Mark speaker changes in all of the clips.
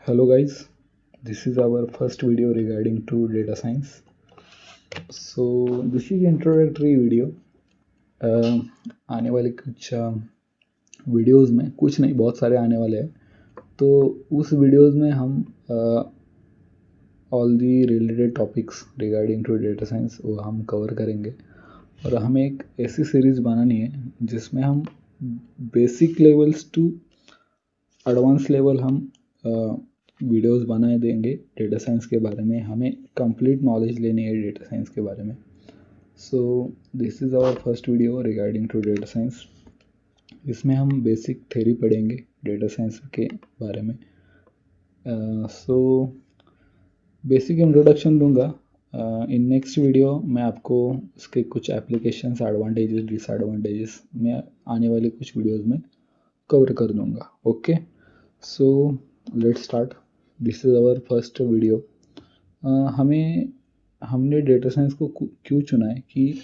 Speaker 1: Hello guys, this is our first video regarding to data science. So this is introductory video. आने वाले कुछ videos में कुछ नहीं बहुत सारे आने वाले हैं, तो उस वीडियोस में हम all the related topics regarding to data science वो हम कवर करेंगे। और हमें एक ऐसी सीरीज़ बनानी है जिसमें हम basic levels to advance level हम वीडियोस बनाए देंगे डेटा साइंस के बारे में। हमें कंप्लीट नॉलेज लेनी है डेटा साइंस के बारे में। So this is our first video regarding to data science. इसमें हम बेसिक थ्योरी पढ़ेंगे डेटा साइंस के बारे में। सो बेसिक इंट्रोडक्शन दूंगा। इन नेक्स्ट वीडियो मैं आपको इसके कुछ एप्लीकेशंस, एडवांटेजेस, डिसएडवांटेजेस मैं आने वाले कुछ वीडियोस में कवर कर दूंगा। Okay, so let's start. This is our first video. हमने डेटा साइंस को क्यों चुना है कि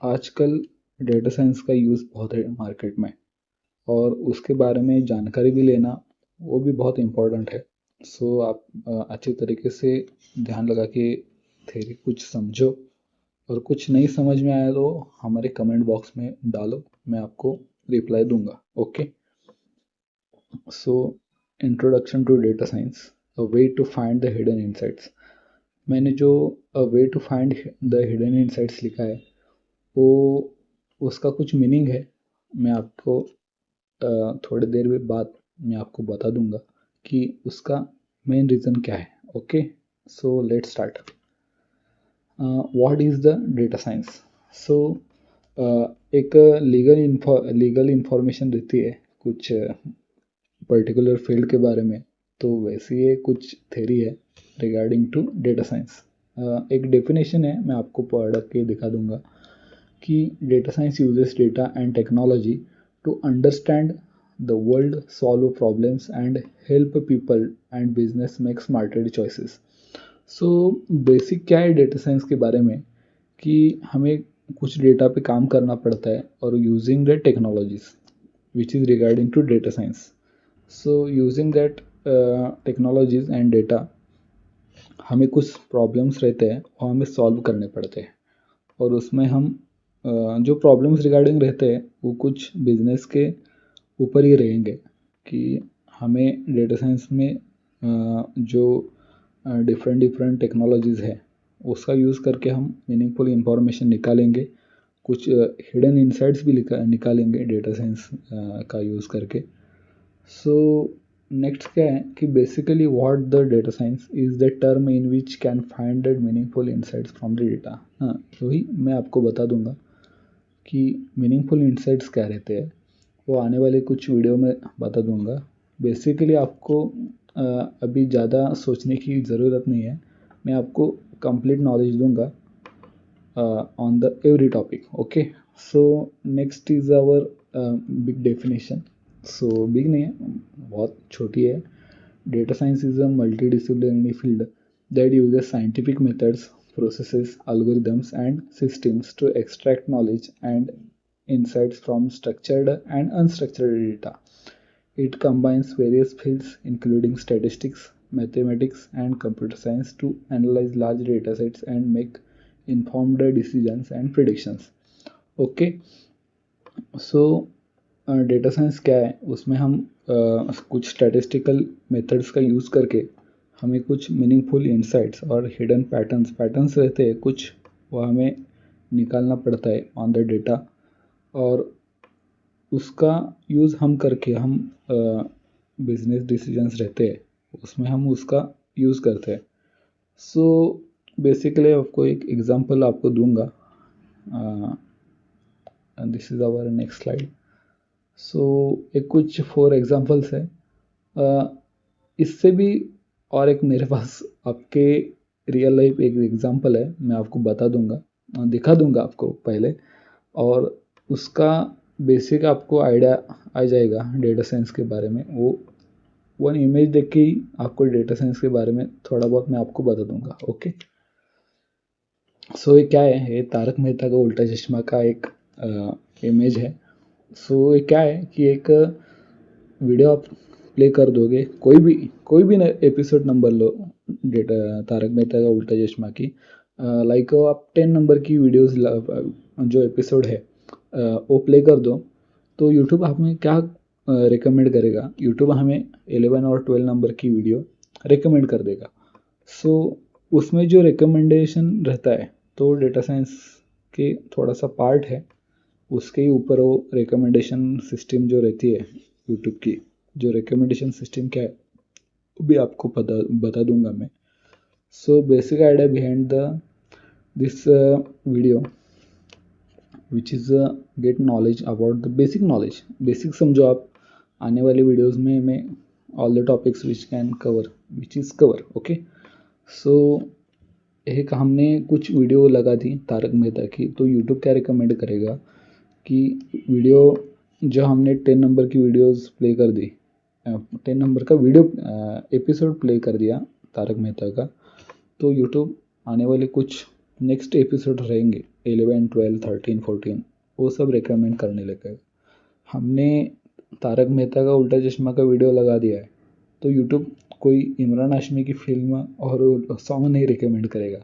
Speaker 1: आजकल डेटा साइंस का यूज़ बहुत है मार्केट में, और उसके बारे में जानकारी भी लेना वो भी बहुत इम्पोर्टेंट है। सो आप अच्छे तरीके से ध्यान लगा के थ्योरी कुछ समझो, और कुछ नहीं समझ में आया तो हमारे कमेंट बॉक्स में डालो, मैं आपको रिप्लाई दूंगा। Okay, so introduction to data science, a way to find the hidden insights. मैंने जो a way to find the hidden insights लिखा है वो उसका कुछ मीनिंग है। मैं आपको थोड़ी देर में बाद मैं आपको बता दूंगा कि उसका मेन रीज़न क्या है। Okay, so let's start. What is the data science? So एक लीगल इंफॉर्मेशन रहती है कुछ पर्टिकुलर फील्ड के बारे में, तो वैसी ये कुछ थ्योरी है रिगार्डिंग टू डेटा साइंस। एक डेफिनेशन है, मैं आपको पढ़ के दिखा दूंगा कि data science uses data and technology to understand the world, solve problems and help people and business make smarter choices. So basic क्या है डेटा साइंस के बारे में कि हमें कुछ डेटा पे काम करना पड़ता है और using the technologies which is regarding to data science. So using that technologies and data हमें कुछ प्रॉब्लम्स रहते हैं और हमें सॉल्व करने पड़ते हैं, और उसमें हम जो प्रॉब्लम्स रिगार्डिंग रहते हैं वो कुछ बिजनेस के ऊपर ही रहेंगे कि हमें डेटा साइंस में जो डिफरेंट टेक्नोलॉजीज़ है उसका यूज़ करके हम मीनिंगफुल इंफॉर्मेशन निकालेंगे, कुछ हिडन इनसाइट्स भी निकालेंगे डेटा साइंस का यूज़ करके। सो नेक्स्ट क्या है कि basically what the data science is the term in which can find that meaningful insights from the data. हाँ, वही मैं आपको बता दूंगा कि मीनिंगफुल इनसाइट्स क्या रहते हैं, वो आने वाले कुछ वीडियो में बता दूंगा। बेसिकली आपको अभी ज़्यादा सोचने की ज़रूरत नहीं है, मैं आपको कंप्लीट नॉलेज दूंगा on the every topic. Okay, so next is our big definition. So big नहीं है, बहुत छोटी है। Data science is a multidisciplinary field that uses scientific methods, processes, algorithms, and systems to extract knowledge and insights from structured and unstructured data. It combines various fields, including statistics, mathematics, and computer science, to analyze large data sets and make informed decisions and predictions. Okay, so data science क्या है, उसमें हम कुछ statistical methods का use करके हमें कुछ meaningful insights और हिडन पैटर्न्स रहते हैं कुछ, वो हमें निकालना पड़ता है ऑन द डेटा, और उसका यूज़ हम करके हम बिजनेस डिसीजंस रहते हैं उसमें हम उसका यूज़ करते हैं। सो बेसिकली आपको एक एग्जांपल आपको दूंगा। This is our next slide. So एक कुछ 4 एग्जांपल्स है। इससे भी और एक मेरे पास आपके रियल लाइफ एक एग्जांपल है, मैं आपको बता दूंगा, दिखा दूंगा आपको पहले, और उसका बेसिक आपको आइडिया आ जाएगा डेटा साइंस के बारे में। वो वन इमेज देख के ही आपको डेटा साइंस के बारे में थोड़ा बहुत मैं आपको बता दूंगा। ओके, सो ये क्या है, ये तारक मेहता का उल्टा चश्मा का एक इमेज है। सो ये क्या है कि एक वीडियो आप प्ले कर दोगे, कोई भी एपिसोड नंबर लो डेटा तारक मेहता का उल्टा चश्मा की, लाइक आप 10 नंबर की वीडियोस जो एपिसोड है वो प्ले कर दो, तो यूट्यूब हमें क्या रिकमेंड करेगा, यूट्यूब हमें 11 और 12 नंबर की वीडियो रिकमेंड कर देगा। सो उसमें जो रिकमेंडेशन रहता है तो डेटा साइंस के थोड़ा सा पार्ट है, उसके ही ऊपर वो रिकमेंडेशन सिस्टम जो रहती है यूट्यूब की, जो रिकमेंडेशन सिस्टम क्या है वो भी आपको बता दूंगा मैं। So basic idea behind the this video which is get knowledge about the basic knowledge, basic समझो आप। आने वाली वीडियोस में मैं all the topics which can cover which is cover okay. So एक हमने कुछ वीडियो लगा दी तारक मेहता की, तो यूट्यूब क्या रिकमेंड करेगा कि वीडियो जो हमने 10 नंबर की वीडियोस प्ले कर दी, 10 नंबर का वीडियो एपिसोड प्ले कर दिया तारक मेहता का, तो यूट्यूब आने वाले कुछ नेक्स्ट एपिसोड रहेंगे 11, 12, 13, 14 वो सब रिकमेंड करने लगे। हमने तारक मेहता का उल्टा चश्मा का वीडियो लगा दिया है, तो यूट्यूब कोई इमरान हाशमी की फिल्म और सॉन्ग नहीं रिकमेंड करेगा,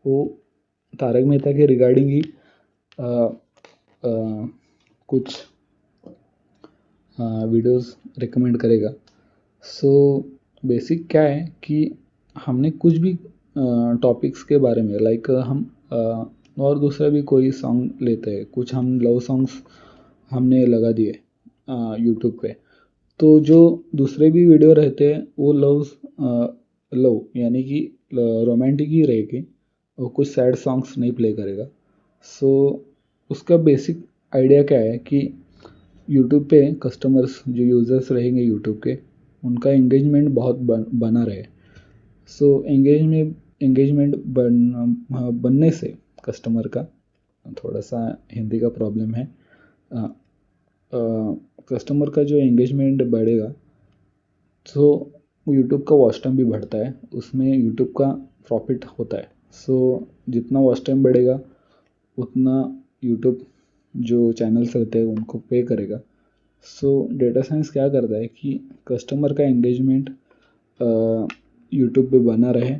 Speaker 1: वो तारक मेहता के रिगार्डिंग ही कुछ वीडियोस रिकमेंड करेगा। सो बेसिक क्या है कि हमने कुछ भी टॉपिक्स के बारे में लाइक हम और दूसरा भी कोई सॉन्ग लेते हैं, कुछ हम लव सॉन्ग्स हमने लगा दिए यूट्यूब पे, तो जो दूसरे भी वीडियो रहते हैं वो लव यानी कि रोमांटिक ही रहेगी, और कुछ सैड सॉन्ग्स नहीं प्ले करेगा। सो उसका बेसिक आइडिया क्या है कि यूट्यूब पे कस्टमर्स जो यूज़र्स रहेंगे यूट्यूब के, उनका एंगेजमेंट बहुत बना रहे। सो एंगेजमेंट बनने से कस्टमर का, थोड़ा सा हिंदी का प्रॉब्लम है, कस्टमर का जो एंगेजमेंट बढ़ेगा तो यूट्यूब का वॉच टाइम भी बढ़ता है, उसमें यूट्यूब का प्रॉफिट होता है। सो जितना वॉच टाइम बढ़ेगा उतना यूट्यूब जो चैनल्स रहते हैं उनको पे करेगा। सो डेटा साइंस क्या करता है कि कस्टमर का एंगेजमेंट यूट्यूब पे बना रहे,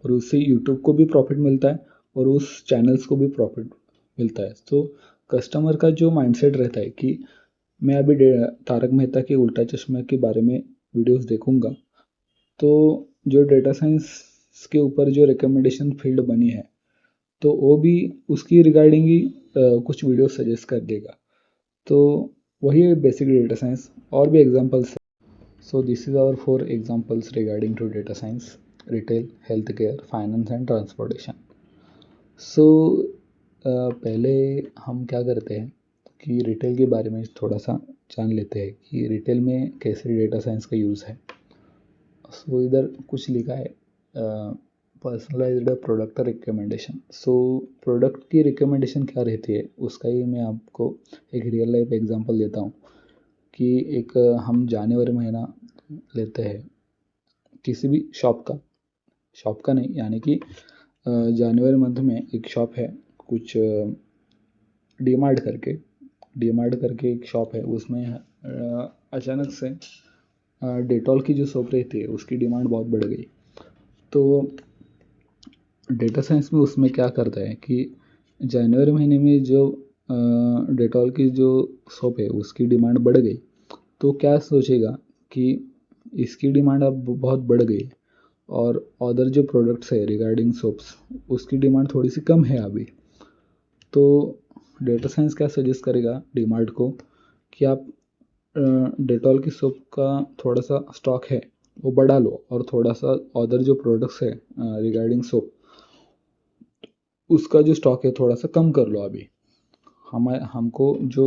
Speaker 1: और उससे यूट्यूब को भी प्रॉफिट मिलता है और उस चैनल्स को भी प्रॉफिट मिलता है। तो कस्टमर का जो माइंडसेट रहता है कि मैं अभी तारक मेहता के उल्टा चश्मा के बारे में वीडियोस देखूंगा, तो जो डेटा साइंस के ऊपर जो रिकमेंडेशन फील्ड बनी है तो वो भी उसकी रिगार्डिंग ही कुछ वीडियो सजेस्ट कर देगा। तो वही है बेसिक डेटा साइंस, और भी examples. So this is our 4 examples regarding to data science: retail, health care, finance and transportation. So पहले हम क्या करते हैं कि रिटेल के बारे में थोड़ा सा जान लेते हैं कि रिटेल में कैसे डेटा साइंस का यूज़ है। सो इधर कुछ लिखा है personalised product recommendation. So product की रिकमेंडेशन क्या रहती है उसका ही मैं आपको एक रियल लाइफ एग्जांपल देता हूँ कि एक हम जनवरी महीना लेते हैं किसी भी शॉप का नहीं, यानी कि जनवरी मंथ में एक शॉप है कुछ डी मार्ट करके एक शॉप है, उसमें अचानक से डेटॉल की जो सोप रहती है उसकी डिमांड बहुत बढ़ गई। तो डेटा साइंस में उसमें क्या करता है कि जनवरी महीने में जो डेटॉल की जो सोप है उसकी डिमांड बढ़ गई, तो क्या सोचेगा कि इसकी डिमांड अब बहुत बढ़ गई और अदर जो प्रोडक्ट्स है रिगार्डिंग सोप्स उसकी डिमांड थोड़ी सी कम है अभी, तो डेटा साइंस क्या सजेस्ट करेगा डीमार्ट को कि आप डेटॉल की सोप का थोड़ा सा स्टॉक है वो बढ़ा लो, और थोड़ा सा अदर जो प्रोडक्ट्स है रिगार्डिंग सोप उसका जो स्टॉक है थोड़ा सा कम कर लो। अभी हमको जो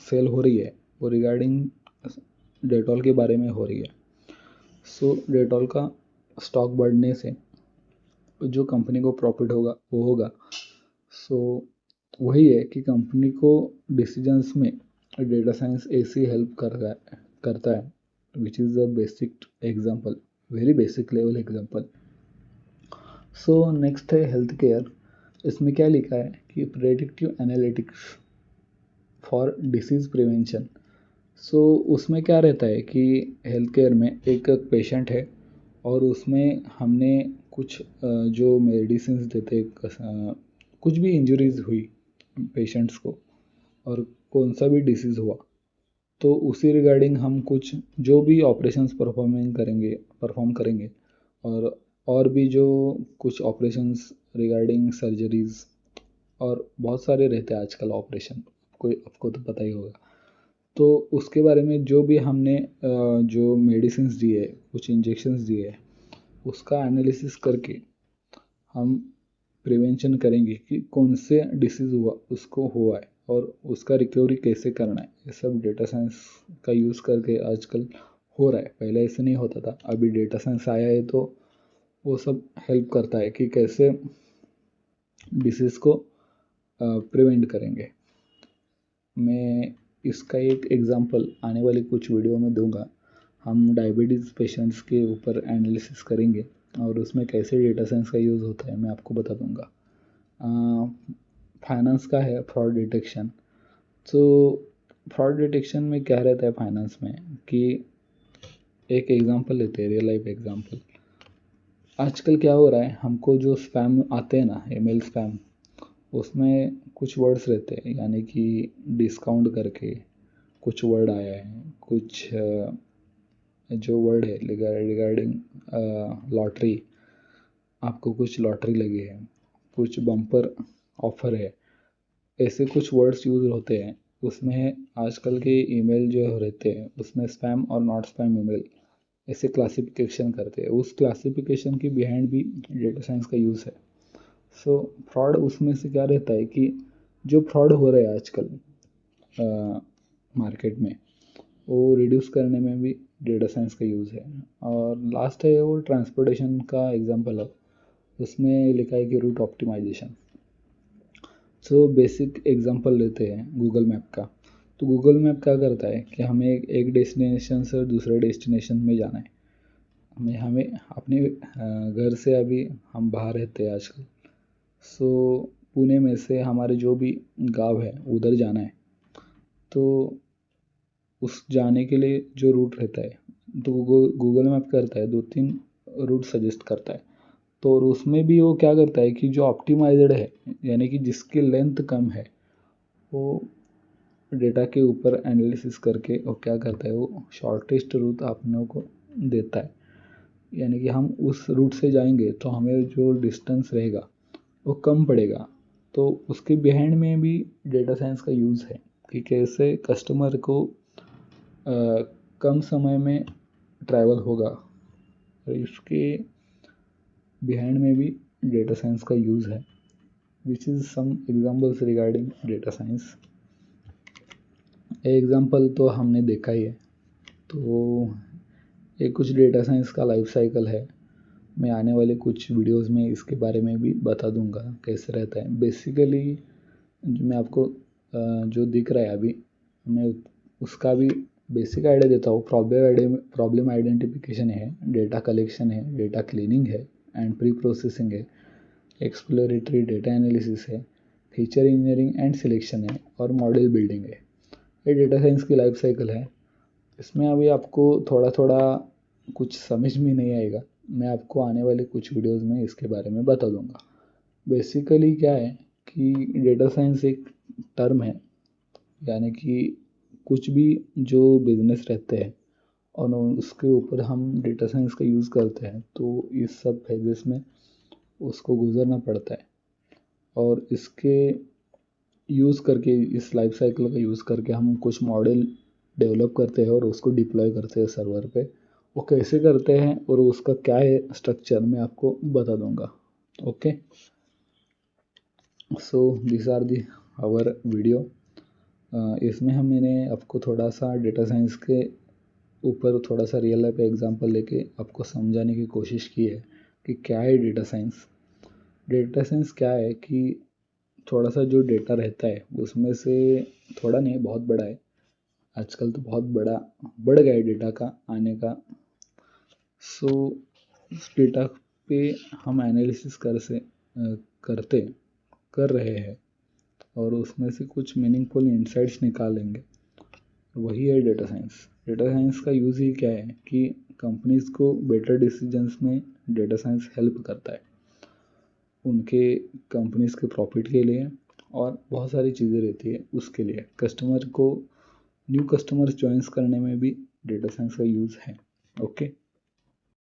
Speaker 1: सेल हो रही है वो रिगार्डिंग डेटॉल के बारे में हो रही है। सो डेटॉल का स्टॉक बढ़ने से जो कंपनी को प्रॉफिट होगा वो होगा। सो वही है कि कंपनी को डिसीजंस में डेटा साइंस ऐसी हेल्प करता है which is the basic example, very basic level example. So next है हेल्थ केयर। इसमें क्या लिखा है कि predictive analytics for disease prevention. So उसमें क्या रहता है कि हेल्थ केयर में एक पेशेंट है और उसमें हमने कुछ जो मेडिसिन देते कुछ भी इंजरीज हुई पेशेंट्स को और कौन सा भी डिसीज़ हुआ तो उसी रिगार्डिंग हम कुछ जो भी ऑपरेशंस परफॉर्म करेंगे और भी जो कुछ ऑपरेशंस रिगार्डिंग सर्जरीज और बहुत सारे रहते हैं आजकल ऑपरेशन, कोई आपको तो पता ही होगा। तो उसके बारे में जो भी हमने जो मेडिसिन दिए, कुछ इंजेक्शंस दिए, उसका एनालिसिस करके हम प्रिवेंशन करेंगे कि कौन से डिसीज़ हुआ उसको हुआ है और उसका रिकवरी कैसे करना है। ये सब डेटा साइंस का यूज़ करके आजकल हो रहा है, पहले ऐसे नहीं होता था। अभी डेटा साइंस आया है तो वो सब हेल्प करता है कि कैसे डिसीज़ को प्रिवेंट करेंगे। मैं इसका एक एग्जांपल आने वाली कुछ वीडियो में दूंगा। हम डायबिटीज़ पेशेंट्स के ऊपर एनालिसिस करेंगे और उसमें कैसे डेटा साइंस का यूज़ होता है मैं आपको बता दूंगा। फाइनेंस का है फ्रॉड डिटेक्शन। तो फ्रॉड डिटेक्शन में क्या रहता है फाइनेंस में कि एक एग्जांपल लेते हैं, रियल लाइफ एग्जांपल। आजकल क्या हो रहा है, हमको जो स्पैम आते हैं ना, ईमेल स्पैम, उसमें कुछ वर्ड्स रहते हैं, यानी कि डिस्काउंट करके कुछ वर्ड आया है, कुछ जो वर्ड है रिगार्डिंग लॉटरी, आपको कुछ लॉटरी लगी है, कुछ बम्पर ऑफर है, ऐसे कुछ वर्ड्स यूज़ होते हैं। उसमें आजकल के ईमेल जो रहते हैं उसमें स्पैम और नॉट स्पैम ईमेल ऐसे क्लासिफिकेशन करते हैं। उस क्लासिफिकेशन के बिहाइंड भी डेटा साइंस का यूज़ है। सो फ्रॉड उसमें से क्या रहता है कि जो फ्रॉड हो रहा है आजकल मार्केट में, वो रिड्यूस करने में भी डेटा साइंस का यूज़ है। और लास्ट है वो ट्रांसपोर्टेशन का एग्जांपल है, उसमें लिखा है कि route optimization. So basic example लेते हैं गूगल मैप का। तो गूगल मैप क्या करता है कि हमें एक डेस्टिनेशन से दूसरे डेस्टिनेशन में जाना है, हमें हमें अपने घर से, अभी हम बाहर रहते हैं आजकल, सो पुणे में से हमारे जो भी गांव है उधर जाना है। तो उस जाने के लिए जो रूट रहता है तो गूगल मैप करता है, 2-3 रूट सजेस्ट करता है। तो और उसमें भी वो क्या करता है कि जो ऑप्टिमाइज्ड है, यानी कि जिसकी लेंथ कम है, वो डेटा के ऊपर एनालिसिस करके वो क्या करता है, वो शॉर्टेस्ट रूट अपने को देता है। यानी कि हम उस रूट से जाएंगे तो हमें जो डिस्टेंस रहेगा वो कम पड़ेगा। तो उसके बिहाइंड में भी डेटा साइंस का यूज़ है कि कैसे कस्टमर को कम समय में ट्रैवल होगा। और इसके बिहाइंड में भी डेटा साइंस का यूज़ है, which is some examples regarding data science. Example तो हमने देखा ही है। तो ये कुछ डेटा साइंस का लाइफ साइकिल है। मैं आने वाले कुछ वीडियोस में इसके बारे में भी बता दूंगा कैसे रहता है। बेसिकली मैं आपको जो दिख रहा है अभी, मैं उसका भी बेसिक आइडिया देता हूँ। प्रॉब्लम आइडेंटिफिकेशन है, डेटा कलेक्शन है, डेटा क्लीनिंग है एंड प्री प्रोसेसिंग है, एक्सप्लोरेटरी डेटा एनालिसिस है, फीचर इंजीनियरिंग एंड सिलेक्शन है और मॉडल बिल्डिंग है। ये डेटा साइंस की लाइफ साइकिल है। इसमें अभी आपको थोड़ा थोड़ा कुछ समझ में नहीं आएगा, मैं आपको आने वाले कुछ वीडियोस में इसके बारे में बता दूंगा। बेसिकली क्या है कि डेटा साइंस एक टर्म है, यानी कि कुछ भी जो बिजनेस रहते हैं और उसके ऊपर हम डेटा साइंस का यूज़ करते हैं तो इस सब फेजेस में उसको गुजरना पड़ता है। और इसके यूज़ करके, इस लाइफ साइकिल का यूज़ करके हम कुछ मॉडल डेवलप करते हैं और उसको डिप्लॉय करते हैं सर्वर पे। वो कैसे करते हैं और उसका क्या है स्ट्रक्चर, मैं आपको बता दूंगा। Okay, so this are the our video. इसमें मैंने आपको थोड़ा सा डेटा साइंस के ऊपर थोड़ा सा रियल लाइफ एग्जांपल लेके आपको समझाने की कोशिश की है कि क्या है डेटा साइंस। डेटा साइंस क्या है कि थोड़ा सा जो डेटा रहता है उसमें से, थोड़ा नहीं बहुत बड़ा है, आजकल तो बहुत बड़ा बढ़ गया है डेटा का आने का। सो उस डेटा पे हम एनालिसिस करते कर रहे हैं और उसमें से कुछ मीनिंगफुल इंसाइट्स निकालेंगे। वही है डेटा साइंस। डेटा साइंस का यूज़ ही क्या है कि कंपनीज को बेटर डिसीजंस में डेटा साइंस हेल्प करता है, उनके कंपनीज के प्रॉफिट के लिए, और बहुत सारी चीज़ें रहती है उसके लिए। कस्टमर को न्यू कस्टमर्स ज्वाइंस करने में भी डेटा साइंस का यूज़ है। ओके।